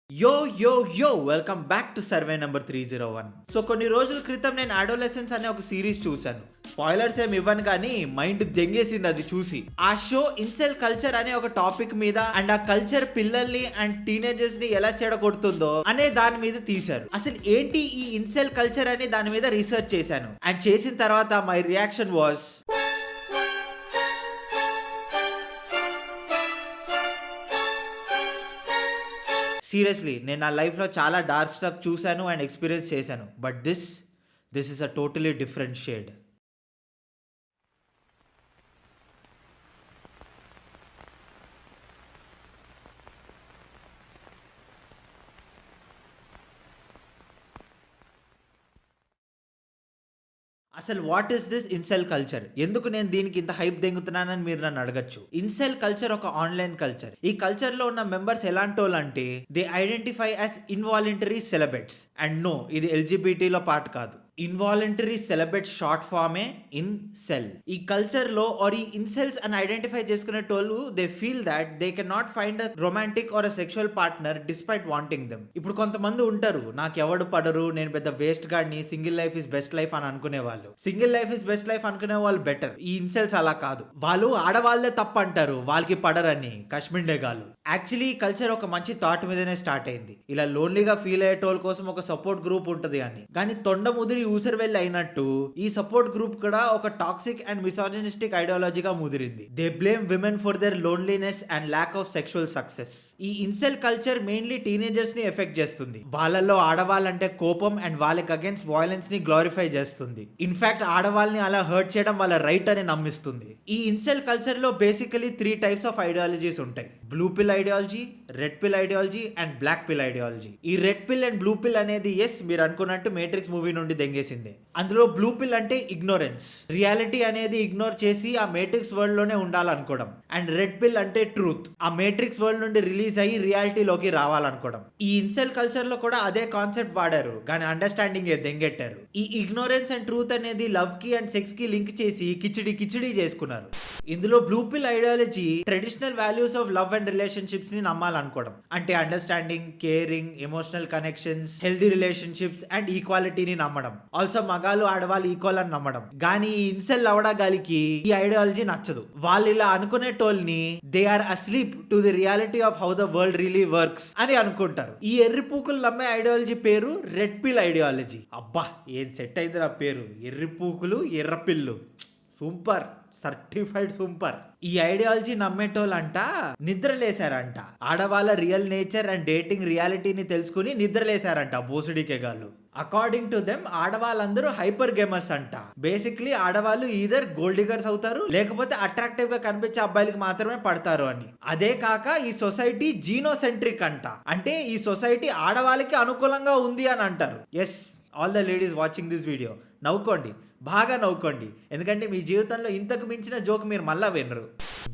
యో యో yo welcome back to survey number 301. So కొన్ని రోజుల క్రితం నేను అడోలెసెన్స్ అనే ఒక సిరీస్ చూశాను. స్పాయిలర్స్ ఏమి ఇవ్వను కానీ మైండ్ దెంగేసింది అది చూసి. ఆ షో ఇన్సెల్ కల్చర్ అనే ఒక టాపిక్ మీద అండ్ ఆ కల్చర్ పిల్లల్ని అండ్ టీనేజర్స్ ని ఎలా చెడగొడుతుందో అనే దాని మీద తీశారు. అసలు ఏంటి ఈ ఇన్సెల్ కల్చర్ అని దాని మీద రీసెర్చ్ చేశాను. అండ్ చేసిన తర్వాత మై రియాక్షన్ వాజ్ సీరియస్లీ నేను నా లైఫ్లో చాలా డార్క్ స్టఫ్ చూశాను అండ్ ఎక్స్పీరియన్స్ చేశాను. But this is a totally different shade. అసలు what is this incel culture? ఎందుకు నేను దీనికి ఇంత హైప్ దెంగుతున్నానని మీరు నన్ను అడగచ్చు. ఇన్సెల్ కల్చర్ ఒక ఆన్లైన్ కల్చర్. ఈ కల్చర్ లో ఉన్న మెంబర్స్ ఎలాంటి వాళ్ళు అంటే they identify as involuntary celebrates. And no, ఇది ఎల్జిబిటీలో పార్ట్ కాదు. ఇన్వాలంటరీ సెలబ్రేట్ షార్ట్ ఫామే ఇన్ సెల్. ఈ కల్చర్ లో ఆర్ ఈ ఇన్సెల్స్ అని identify చేసుకునేటోళ్ళు they feel that they can not find a romantic or a sexual partner despite wanting them. ఇప్పుడు కొంతమంది ఉంటారు, నాకు ఎవడు పడరు, నేను పెద్ద వేస్ట్ గాడిని, single life is best life అని అనుకునే వాళ్ళు. Single life is best life అనుకునే వాళ్ళు బెటర్. ఈ ఇన్సెల్స్ అలా కాదు. వాళ్ళు ఆడవాళ్ళే తప్పు అంటారు, వాళ్ళకి పడరని కశ్మిండేగాళ్ళు. యాక్చువల్లీ ఈ కల్చర్ ఒక మంచి థాట్ మీదనే స్టార్ట్ అయింది. ఇలా లోన్లీగా ఫీల్ అయ్యేటోళ్ళ కోసం ఒక సపోర్ట్ గ్రూప్ ఉంటుంది అని. కానీ తొండ ముదిరి యూసర్ వెళ్ళి అయినట్టు ఈ సపోర్ట్ గ్రూప్ కూడా ఒక టాక్సిక్ అండ్ మిసాజినిస్టిక్ ఐడియాలజీగా ముదిరింది. They blame women for their loneliness and lack of sexual success. ఈ ఇన్సెల్ కల్చర్ మెయిన్లీ టీనేజర్స్ ని ఎఫెక్ట్ చేస్తుంది. వాళ్ళల్లో ఆడవాళ్ళంటే కోపం అండ్ వాళ్ళకి అగేన్స్ట్ వయలెన్స్ ని గ్లోరిఫై చేస్తుంది. ఇన్ఫాక్ట్ ఆడవాళ్ళని అలా హర్ట్ చేయడం వాళ్ళ రైట్ అని నమ్మిస్తుంది. ఈ ఇన్సెల్ కల్చర్ లో బేసికలీ 3 టైప్స్ ఆఫ్ ఐడియాలజీస్ ఉంటాయి. Blue pill ideology, red pill ideology and black pill ideology. ఈ రెడ్ పిల్ అండ్ బ్లూ పిల్ అనేది మీరు అనుకున్నట్టు మేట్రిక్స్ మూవీ నుండి దెంగేసిందే. అందులో బ్లూ పిల్ అంటే ఇగ్నోరెన్స్, రియాలిటీ అనేది ఇగ్నోర్ చేసి ఆ మేట్రిక్స్ వరల్డ్ లోనే ఉండాలనుకోవడం. అండ్ రెడ్ పిల్ అంటే ట్రూత్, ఆ మేట్రిక్స్ వరల్డ్ నుండి రిలీజ్ అయ్యి రియాలిటీలోకి రావాలనుకోవడం. ఈ ఇన్సెల్ కల్చర్ లో కూడా అదే కాన్సెప్ట్ వాడారు, కానీ అండర్స్టాండింగ్ దెంగెట్టారు. ఈ ఇగ్నోరెన్స్ అండ్ ట్రూత్ అనేది లవ్ కి అండ్ సెక్స్ కి లింక్ చేసి కిచిడి చేసుకున్నారు. ఇందులో blue pill ideology traditional values of love and relationships ని నమ్మాలనుకోవడం. అంటే understanding, caring, emotional connections, healthy relationships and ఈక్వాలిటీని నమ్మడం. ఆల్సో మగాళ్ళు ఆడవాళ్ళు ఈక్వల్ అని నమ్మడం. కానీ ఈ ఇన్సెల్ లవడగాలికి ఈ ఐడియాలజీ నచ్చదు. వాళ్ళు ఇలా అనుకునేటోల్ని they are asleep to the reality of how the world really works అని అనుకుంటారు. ఈ ఎర్రి పూకులు నమ్మే ఐడియాలజీ పేరు రెడ్ పిల్ ఐడియాలజీ. అబ్బా, ఏం సెట్ అయింది ఆ పేరు, ఎర్రి పూకులు ఎర్రపిల్లు. Super, certified super. ఈ ఐడియాలజీ నమ్మేటోళ్ళంట నిద్రలేశారంట. ఆడవాళ్ళ రియల్ నేచర్ అండ్ డేటింగ్ రియాలిటీని తెలుసుకుని నిద్రలేశారంట బోసుడికేగాళ్ళు. అకార్డింగ్ టు దెమ్ ఆడవాళ్ళందరూ హైపర్ గేమర్స్ అంట. బేసిక్లీ ఆడవాళ్ళు ఈదర్ గోల్డ్ డిగర్స్ అవుతారు, లేకపోతే అట్రాక్టివ్ గా కనిపించే అబ్బాయిలకి మాత్రమే పడతారు అని. అదే కాక ఈ సొసైటీ జీనోసెంట్రిక్ అంట. అంటే ఈ సొసైటీ ఆడవాళ్ళకి అనుకూలంగా ఉంది అని అంటారు. Yes, all the ladies watching this video, నవ్వుకోండి, బాగా నవ్వుకోండి. ఎందుకంటే మీ జీవితంలో ఇంతకు మించిన జోక్ మీరు మళ్ళా వినరు.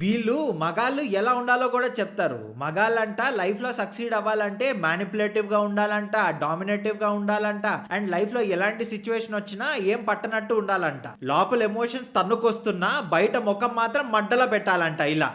వీళ్ళు మగాళ్ళు ఎలా ఉండాలో కూడా చెప్తారు. మగాళ్ళంట లైఫ్లో సక్సీడ్ అవ్వాలంటే మ్యానిపులేటివ్గా ఉండాలంట, డామినేటివ్గా ఉండాలంట, అండ్ లైఫ్లో ఎలాంటి సిచ్యువేషన్ వచ్చినా ఏం పట్టనట్టు ఉండాలంట. లోపల ఎమోషన్స్ తన్నుకొస్తున్నా బయట ముఖం మాత్రం మడ్డలో పెట్టాలంట. ఇలా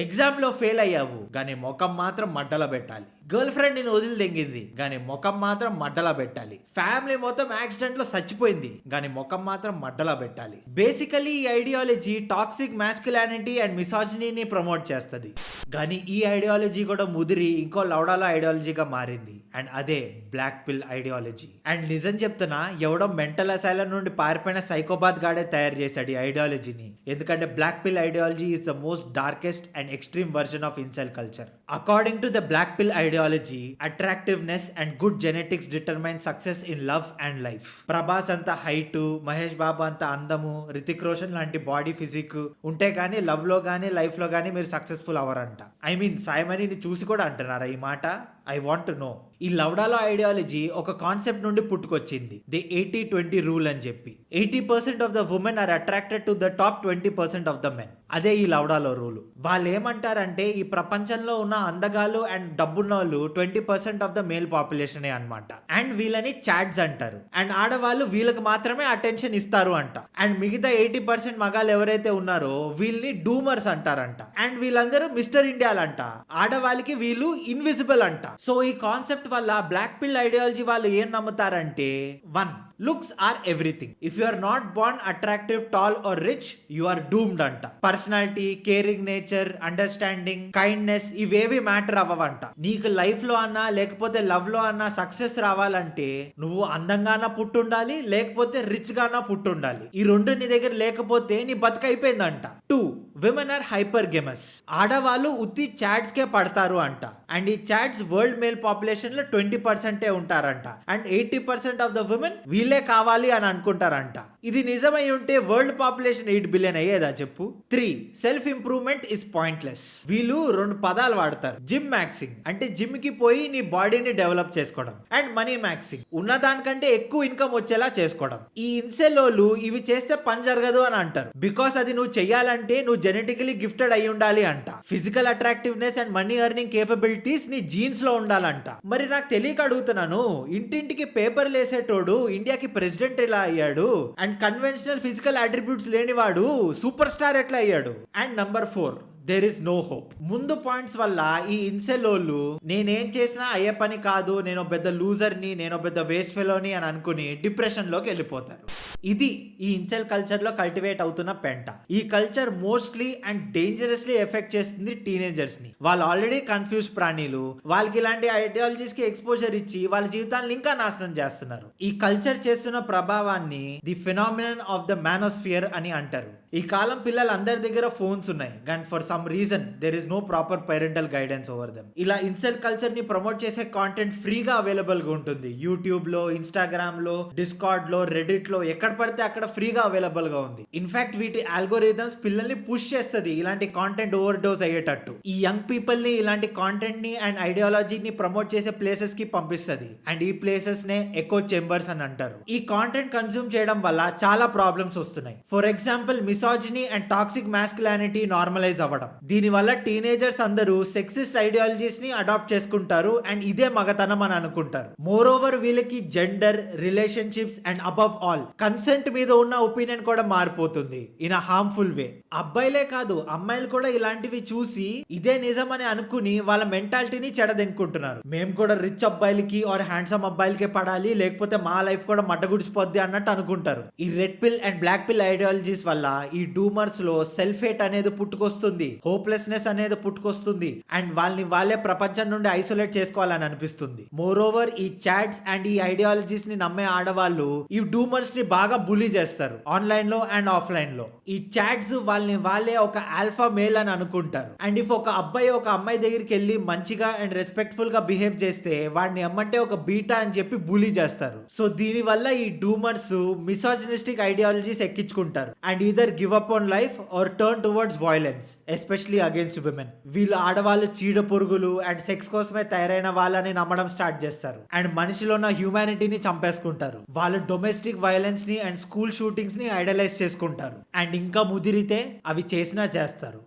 ఎగ్జామ్ లో ఫెయిల్ అయ్యావు కానీ ముఖం మాత్రం మడ్డలో పెట్టాలి. గర్ల్ ఫ్రెండ్ నేను వదిలి దెంగింది కానీ ముఖం మాత్రం మడ్డలా పెట్టాలి. ఫ్యామిలీ మొత్తం యాక్సిడెంట్ లో చచ్చిపోయింది కానీ ముఖం మాత్రం మడ్డలా పెట్టాలి. బేసికలీ ఈ ఐడియాలజీ టాక్సిక్ మాస్కులానిటీ అండ్ మిసాజినీని ప్రమోట్ చేస్తుంది. కానీ ఈ ఐడియాలజీ కూడా ముదిరి ఇంకో లౌడాలో ఐడియాలజీగా మారింది. అండ్ అదే బ్లాక్ పిల్ ఐడియాలజీ. అండ్ నిజం చెప్తున్నా, ఎవడో మెంటల్ అసైలం నుండి పారిపోయిన సైకోబాత్ గాడే తయారు చేశాడు ఈ ఐడియాలజీని. ఎందుకంటే black pill ideology is the most darkest and extreme version of incel culture. According to the black pill ideology, attractiveness and good genetics determine success in love and life. Prabhas అంత height, Mahesh Babu అంత అందము, రితిక్ రోషన్ లాంటి బాడీ ఫిజిక్ ఉంటే గానీ love లో గానీ life లో గానీ మీరు సక్సెస్ఫుల్ అవ్వరంట. ఐ మీన్ సాయమణిని చూసి కూడా అంటున్నారా ఈ మాట? I want to know. ఈ లౌడాలో ఐడియాలజీ ఒక కాన్సెప్ట్ నుండి పుట్టుకొచ్చింది, ది 80-20 రూల్ అని చెప్పి. 80% of the women are attracted to the top 20% of the men. అదే ఈ లౌడాలో రూల్. వాళ్ళు ఏమంటారంటే ఈ ప్రపంచంలో ఉన్న అందగాళ్ళు అండ్ డబ్బున్న వాళ్ళు 20% ఆఫ్ ద మేల్ పాపులేషన్ అన్నమాట. అండ్ వీళ్ళని చాట్స్ అంటారు. అండ్ ఆడవాళ్ళు వీళ్ళకి మాత్రమే అటెన్షన్ ఇస్తారు అంట. అండ్ మిగతా 80% మగాళ్ళు ఎవరైతే ఉన్నారో వీళ్ళని డూమర్స్ అంటారంట. అండ్ వీళ్ళందరూ మిస్టర్ ఇండియాలంట. ఆడవాళ్ళకి వీళ్ళు ఇన్విజిబుల్ అంట. సో ఈ కాన్సెప్ట్ వల్ల బ్లాక్ పిల్ ఐడియాలజీ వాళ్ళు ఏం నమ్ముతారంటే, 1, looks are everything. If you are not born attractive, tall or rich, you are doomed అంట. Personality, caring nature, understanding, kindness ఇవేవి మ్యాటర్ అవ్వవంట. నీకు లైఫ్ లో అన్నా లేకపోతే లవ్ లో అన్నా సక్సెస్ రావాలంటే నువ్వు అందంగానా పుట్టుండాలి, లేకపోతే రిచ్ గానా పుట్టుండాలి. ఈ రెండు నీ దగ్గర లేకపోతే నీ బతుకైపోయిందంట. 2, విమెన్ ఆర్ హైపర్ గేమస్. ఆడవాళ్ళు ఉత్తి చాట్స్ కే పడతారు అంట. అండ్ ఈ చాట్స్ వరల్డ్ మేల్ పాపులేషన్ లో 20% ఉంటారంట. అండ్ 80% ఆఫ్ ద విమెన్ వీళ్ళే కావాలి అని అనుకుంటారంట. ఇది నిజమై ఉంటే వరల్డ్ పాపులేషన్ 8 బిలియన్ అయ్యేదా చెప్పు. 3, సెల్ఫ్ ఇంప్రూవ్మెంట్ ఇస్ పాయింట్లెస్. వీళ్ళు 2 పదాలు వాడతారు, జిమ్ మ్యాక్సింగ్ అంటే జిమ్ కి పోయి నీ బాడీని డెవలప్ చేసుకోవడం, అండ్ మనీ మ్యాక్సింగ్ ఉన్న దానికంటే ఎక్కువ ఇన్కమ్ వచ్చేలా చేసుకోవడం. ఈ ఇన్సెలోళ్ళు ఇవి చేస్తే పని జరగదు అని అంటారు. బికాస్ అది నువ్వు చెయ్యాలంటే నువ్వు జెనెటికలీ గిఫ్టెడ్ అయి ఉండాలి అంట. Physical attractiveness and money earning capabilities నీ జీన్స్ లో ఉండాలంట. మరి నాకు తెలియక అడుగుతున్నాను, ఇంటింటికి పేపర్లు వేసేటోడు ఇండియాకి ప్రెసిడెంట్ ఎలా అయ్యాడు? అండ్ కన్వెన్షనల్ ఫిజికల్ అట్రిబ్యూట్స్ లేనివాడు సూపర్ స్టార్ ఎట్లా అయ్యాడు? And number 4, there is no hope. ముందు పాయింట్స్ వల్ల ఈ ఇన్సెలోళ్ళు నేనేం చేసినా అయ్యే పని కాదు, నేను పెద్ద లూజర్ని, నేను పెద్ద వేస్ట్ ఫెలోని అని అనుకుని డిప్రెషన్ లోకి వెళ్ళిపోతారు. ఇది ఈ ఇన్సెల్ కల్చర్ లో కల్టివేట్ అవుతున్న పెంట. ఈ culture mostly and dangerously effect చేస్తుంది టీనేజర్స్ ని. వాళ్ళు ఆల్రెడీ కన్ఫ్యూజ్ ప్రాణీలు, వాళ్ళకి ఇలాంటి ఐడియాలజీస్ కి ఎక్స్పోజర్ ఇచ్చి వాళ్ళ జీవితాలను ఇంకా నాశనం చేస్తున్నారు. ఈ కల్చర్ చేస్తున్న ప్రభావాన్ని the phenomenon of the manosphere అని అంటారు. ఈ కాలం పిల్లలందరి దగ్గర ఫోన్స్ ఉన్నాయి, కానీ for some reason there is no proper parental guidance over them. ఇలా ఇన్సెల్ కల్చర్ ని ప్రమోట్ చేసే కాంటెంట్ ఫ్రీగా అవైలబుల్ గా ఉంటుంది. యూట్యూబ్ లో, ఇన్స్టాగ్రామ్ లో, డిస్కార్డ్ లో, రెడిట్ లో, ఎక్కడ పడితే అక్కడ ఫ్రీగా అవైలబుల్ గా ఉంది. ఇన్ఫాక్ట్ వీటి ఆల్గోరిథమ్స్ పిల్లల్ని పుష్ చేస్తుంది ఇలాంటి కాంటెంట్ ఓవర్ డోస్ అయ్యేటట్టు. ఈ యంగ్ పీపుల్ ని ఇలాంటి కాంటెంట్ ని అండ్ ఐడియాలజీని ప్రమోట్ చేసే ప్లేసెస్ కి పంపిస్తుంది. అండ్ ఈ ప్లేసెస్ నే ఎకో చేంబర్స్ అని అంటారు. ఈ కాంటెంట్ కన్స్యూమ్ చేయడం వల్ల చాలా ప్రాబ్లమ్స్ వస్తున్నాయి. For example misogyny and toxic masculinity normalize అవ్వడం. దీని వల్ల టీనేజర్స్ అందరూ సెక్సిస్ట్ ఐడియాలజీస్ ని అడాప్ట్ చేసుకుంటారు అండ్ ఇదే మగతనం అని అనుకుంటారు. మోర్ ఓవర్ వీళ్ళకి gender, relationships and above all consent మీద ఉన్న ఒపీనియన్ కూడా మారిపోతుంది ఇన్ అ హార్మ్ఫుల్ వే. అబ్బాయిలే కాదు అమ్మాయిలు కూడా ఇలాంటివి చూసి ఇదే నిజం అని అనుకుని వాళ్ళ మెంటాలిటీని చెడదెంకుంటున్నారు. మేము కూడా రిచ్ అబ్బాయిలకి ఆర్ హ్యాండ్సమ్ అబ్బాయిలకే పడాలి, లేకపోతే మా లైఫ్ కూడా మట్టగుడిచిపోద్ది అన్నట్టు అనుకుంటారు. ఈ రెడ్ పిల్ అండ్ బ్లాక్ పిల్ ఐడియాలజీస్ వల్ల ఈ డూమర్స్ లో సెల్ఫ్ హేట్ అనేది పుట్టుకొస్తుంది, హోప్లెస్నెస్ అనేది పుట్టుకొస్తుంది అండ్ వాళ్ళే ప్రపంచం నుండి ఐసోలేట్ చేసుకోవాలని అనిపిస్తుంది. మోర్ ఓవర్ ఈ చాట్స్ అండ్ ఈ ఐడియాలజీస్ ని నమ్మే ఆడవాళ్ళు ఈ డూమర్స్ ని బాగా బులీ చేస్తారు ఆన్లైన్ లో అండ్ ఆఫ్లైన్ లో. ఈ చాట్స్ వాళ్ళే ఒక ఆల్ఫా మేల్ అని అనుకుంటారు. అండ్ ఇఫ్ ఒక అబ్బాయి ఒక అమ్మాయి దగ్గరికి వెళ్ళి మంచిగా అండ్ రెస్పెక్ట్ఫుల్ గా బిహేవ్ చేస్తే వాడిని అమ్మంటే ఒక బీటా అని చెప్పి బులీ చేస్తారు. సో దీని వల్ల ఈ డూమర్స్ మిసాజినిస్టిక్ ఐడియాలజీస్ ఎక్కించుకుంటారు and either give up on life or turn towards violence, especially against women. వీళ్ళు ఆడవాళ్ళు చీడ పురుగులు అండ్ సెక్స్ కోసమే తయారైన వాళ్ళని నమ్మడం స్టార్ట్ చేస్తారు అండ్ మనిషిలో ఉన్న హ్యూమానిటీని చంపేసుకుంటారు. వాళ్ళు డొమెస్టిక్ వైలెన్స్ ని అండ్ స్కూల్ షూటింగ్స్ ని ఐడలైజ్ చేసుకుంటారు అండ్ ఇంకా ముదిరితే అవి చేసినా చేస్తారు.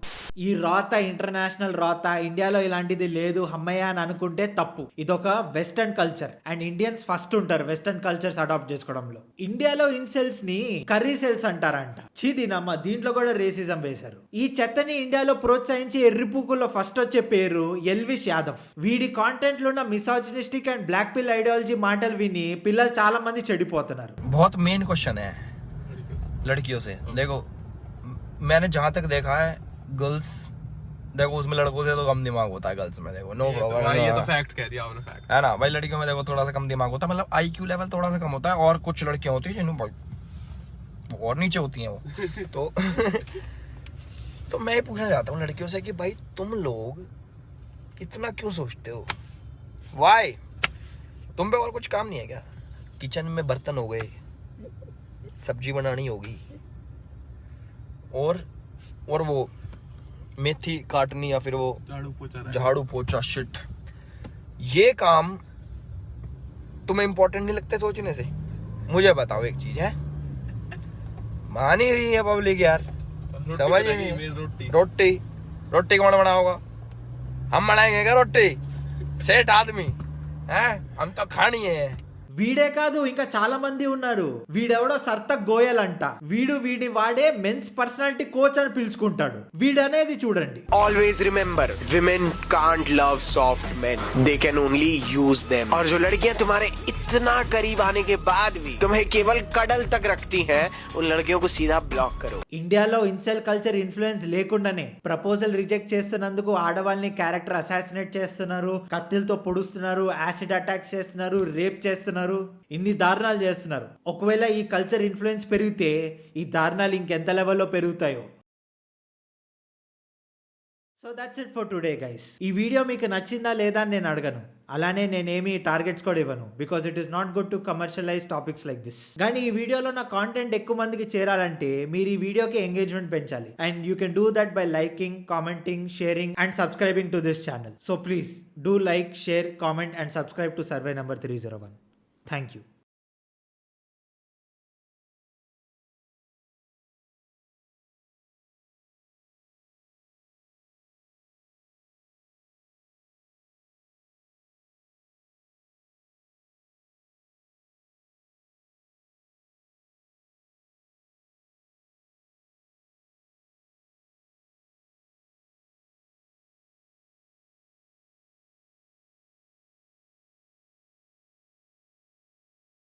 ఈ రాత ఇంటర్నేషనల్ రాత, ఇండియాలో ఇలాంటిది లేదు అమ్మయ్య అని అనుకుంటే తప్పు. ఇదొక western culture and Indians first ఉంటారు వెస్టర్న్ కల్చర్స్ అడాప్ట్ చేసుకోవడంలో. ఇండియాలో ఇన్సెల్స్ ని కర్రీ సెల్స్ అంటారంట. చీదినమ్మ, దీంట్లో కూడా రేసిజం వేశారు. ఈ చెత్తని ఇండియాలో ప్రోత్సహించి ఎర్రిపూకుల్లో ఫస్ట్ వచ్చే పేరు ఎల్విష్ యాదవ్. వీడి కాంటెంట్ లో ఉన్న మిసాజినిస్టిక్ అండ్ బ్లాక్ పిల్ ఐడియాలజీ మాటలు విని పిల్లలు చాలా మంది చెడిపోతున్నారు. बहुत मेन क्वेश्चन है लड़कियों से. देखो मैंने जहाँ तक देखा है गर्ल्स, देखो उसमें लड़कों से तो कम दिमाग होता है गर्ल्स में. देखो नो प्रॉब्लम, ये तो फैक्ट कह दिया आपने, फैक्ट है ना भाई. लड़कियों में देखो थोड़ा सा कम दिमाग होता है, मतलब आईक्यू लेवल थोड़ा सा कम होता है. और कुछ लड़कियां होती है जिन्होंने और नीचे होती हैं वो तो मैं ये पूछना चाहता हूँ लड़कियों से कि भाई तुम लोग इतना क्यों सोचते हो? वाई? तुम पे और कुछ काम नहीं है क्या? किचन में बर्तन हो गए, सब्जी बनानी होगी और वो मेथी काटनी या फिर वो झाड़ू पोछा शिट, ये काम तुम्हें इंपॉर्टेंट नहीं लगते सोचने से? मुझे बताओ एक चीज है, मान ही रही है पब्लिक यार, समझ ही नहीं। रोटी रोटी कौन बनाओगा? हम बनाएंगे क्या रोटी? सेठ आदमी हैं, हम तो खानी है। వీడే కాదు ఇంకా చాలా మంది ఉన్నారు. వీడెవడో సర్తక్ గోయల్ అంట. వీడిని వాడే మెన్స్ పర్సనాలిటీ కోచ్ అని పిలుచుకుంటాడు. వీడనేది చూడండి. Always remember, women can't love soft men. They can only use them. और जो लड़कियां तुम्हारे इतना करीब आने के बाद भी तुम्हें केवल कडल तक रखती हैं, उन लड़कियों को सीधा ब्लॉक करो. ఇండియాలో ఇన్సెల్ కల్చర్ ఇన్ఫ్లుయెన్స్ లేకుండానే ప్రపోజల్ రిజెక్ట్ చేస్తున్నందుకు ఆడవాళ్ళని క్యారెక్టర్ అసాసినేట్ చేస్తున్నారు, కత్తిలతో పొడుస్తున్నారు, యాసిడ్ అటాక్స్ చేస్తున్నారు, రేప్ చేస్తున్నారు, ఇన్ని దారుణాలు చేస్తున్నారు. ఒకవేళ ఈ కల్చర్ ఇన్ఫ్లుయెన్స్ పెరిగితే ఈ దారుణాలు ఇంకెంత లెవెల్లో పెరుగుతాయో. So that's it for today guys. ఈ వీడియో మీకు నచ్చిందా లేదా అని నేను అడగను, అలానే నేనేమి టార్గెట్స్ కూడా ఇవ్వను, because it is not good to commercialise topics like this. కానీ ఈ వీడియోలో నా కాంటెంట్ ఎక్కువ మందికి చేరాలంటే మీరు ఈ వీడియోకి ఎంగేజ్మెంట్ పెంచాలి. And you can do that by liking, commenting, sharing and subscribing to this channel. So please do like, share, comment and subscribe to survey number 301. Thank you.